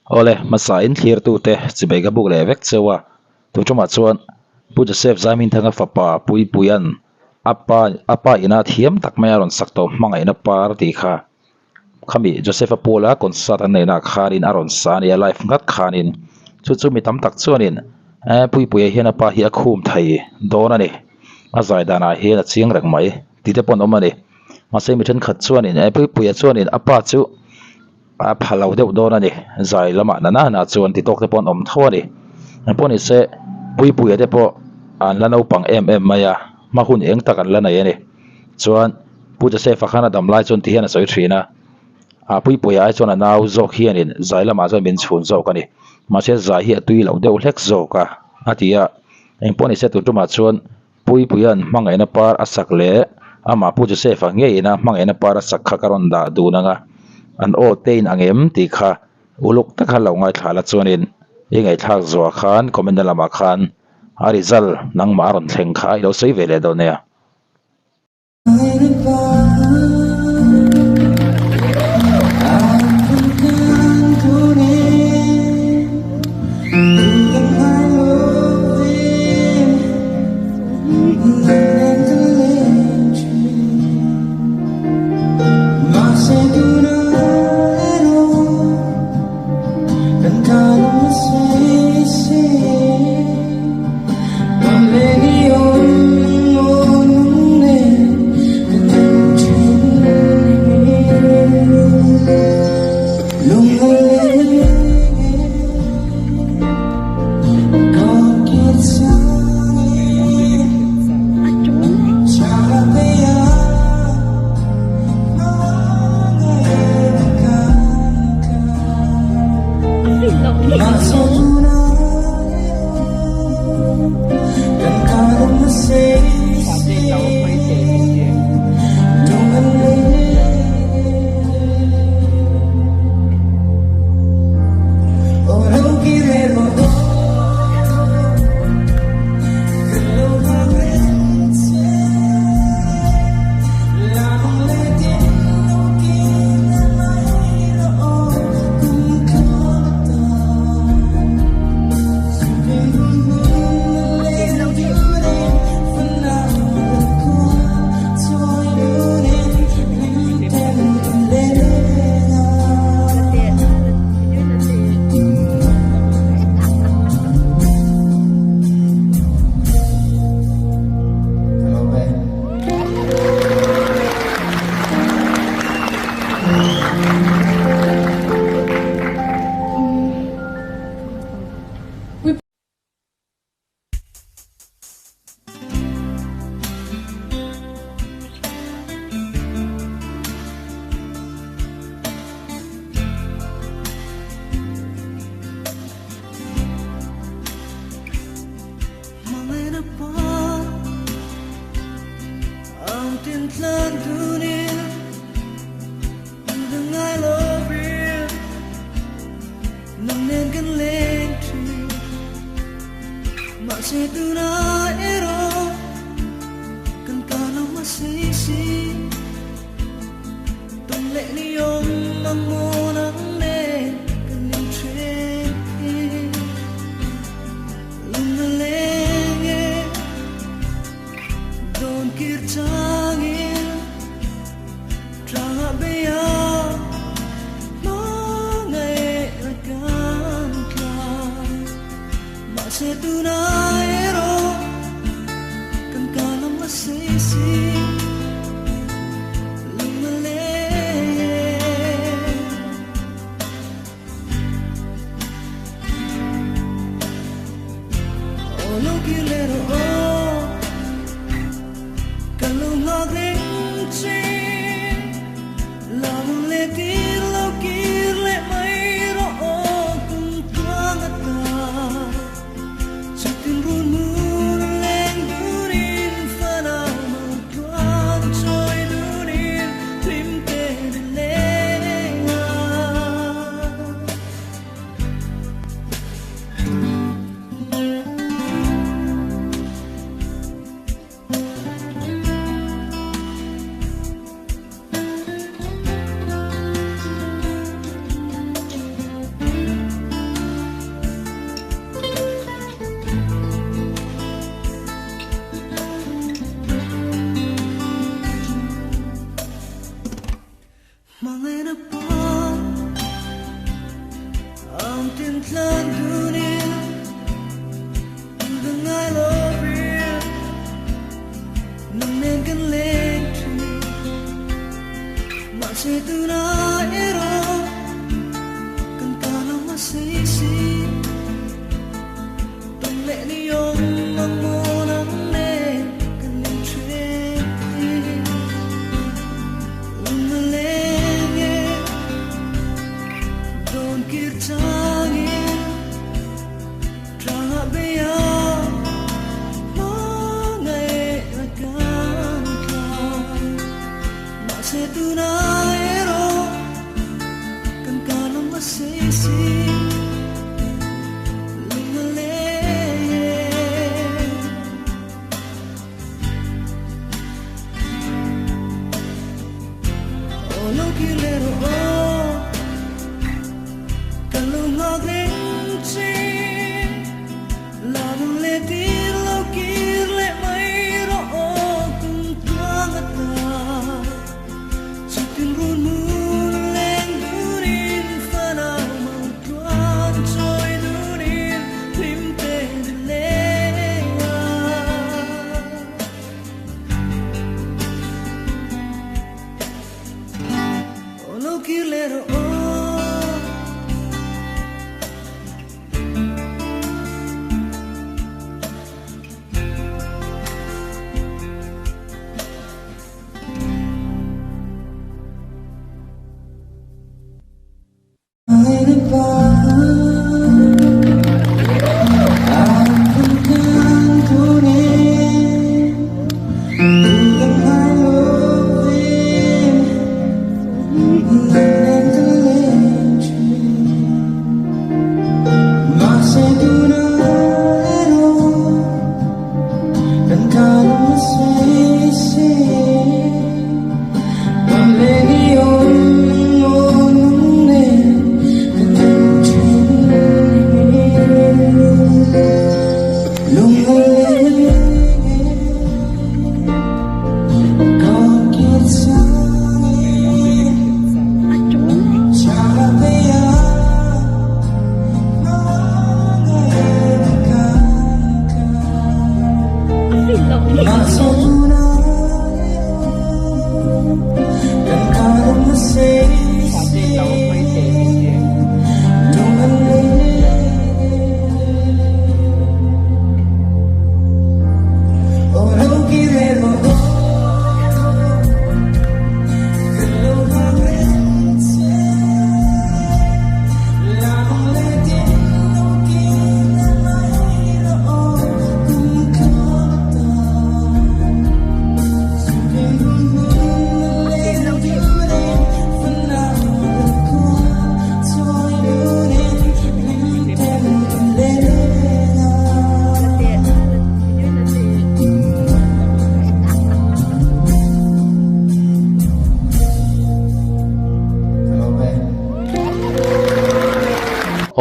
ole masain thlir tu te chibega buk le vek chewa tu chuma chuan pu Joseph zamin thanga fapa puipuian apa ina thiam tak mai aron sakto hmangaihna par ti kha khami Josepha Paula konsat an neina khanin aron sani a life ngat khanin chu mi tamtak chuanin puipuia hian apa hi a khum thai dona ni a zai dana hian a chiang rang mai ti te pon omani masai mi then khat chuanin puipuia chuanin apa chu a phalo deuh dona ni zai lama na chuan ti tok te pon om thawani poni se puipuia te po an lano pang maya ma hun eng takan la nei ani chuan pu Josepha khana dam lai chun ti hian a soi thina a puipuia ai chuan a nau zawk hianin zai lama chuan min chhun zawk ani mase zai hi a tui lo deuh hlek zawka atia eng poni se tu tuma chuan puipuian hmangaihna par a sak le ama pu Josepha ngeiin a hmangaihna par a sak kha karon da dunanga an o tein angem ti kha uluk takha lo ngai thala chuanin ingai thak zuwa khan comment lama khan a result nang ma ron thleng kha ai lo sei vele do ne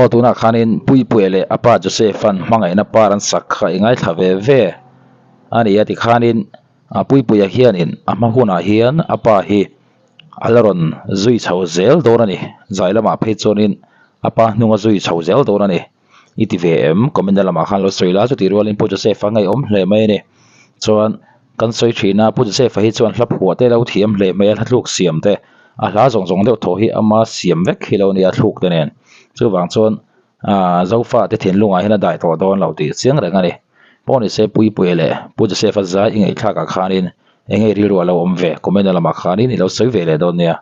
o tuna khanin puipuia le apa Josepha Hmangaihna Par an sak kha ingai thave ve ani ati khanin puipuia hianin amahuna hian apa hi alaron zui chhozel dorani zailama phechonin apa nunga zui chhozel dorani itvm komendalama khan lo soila chu tirwalin pu Josepha ngai om hle mai ni chuan kan soi thina pu Josepha hi chuan hlap huate lo thiam hle mai thluk siam te a hla zong deuh thaw hi ama siam vek hi lo ni a thluk te nen chu wang chuan zofa te thin lunga hina dai to don lo ti chiang reng ani pawni se puipuia le pu Josepha za ingei thlaka khanin engei rilwa lo om ve komendalama khanin i lo soi ve le don nia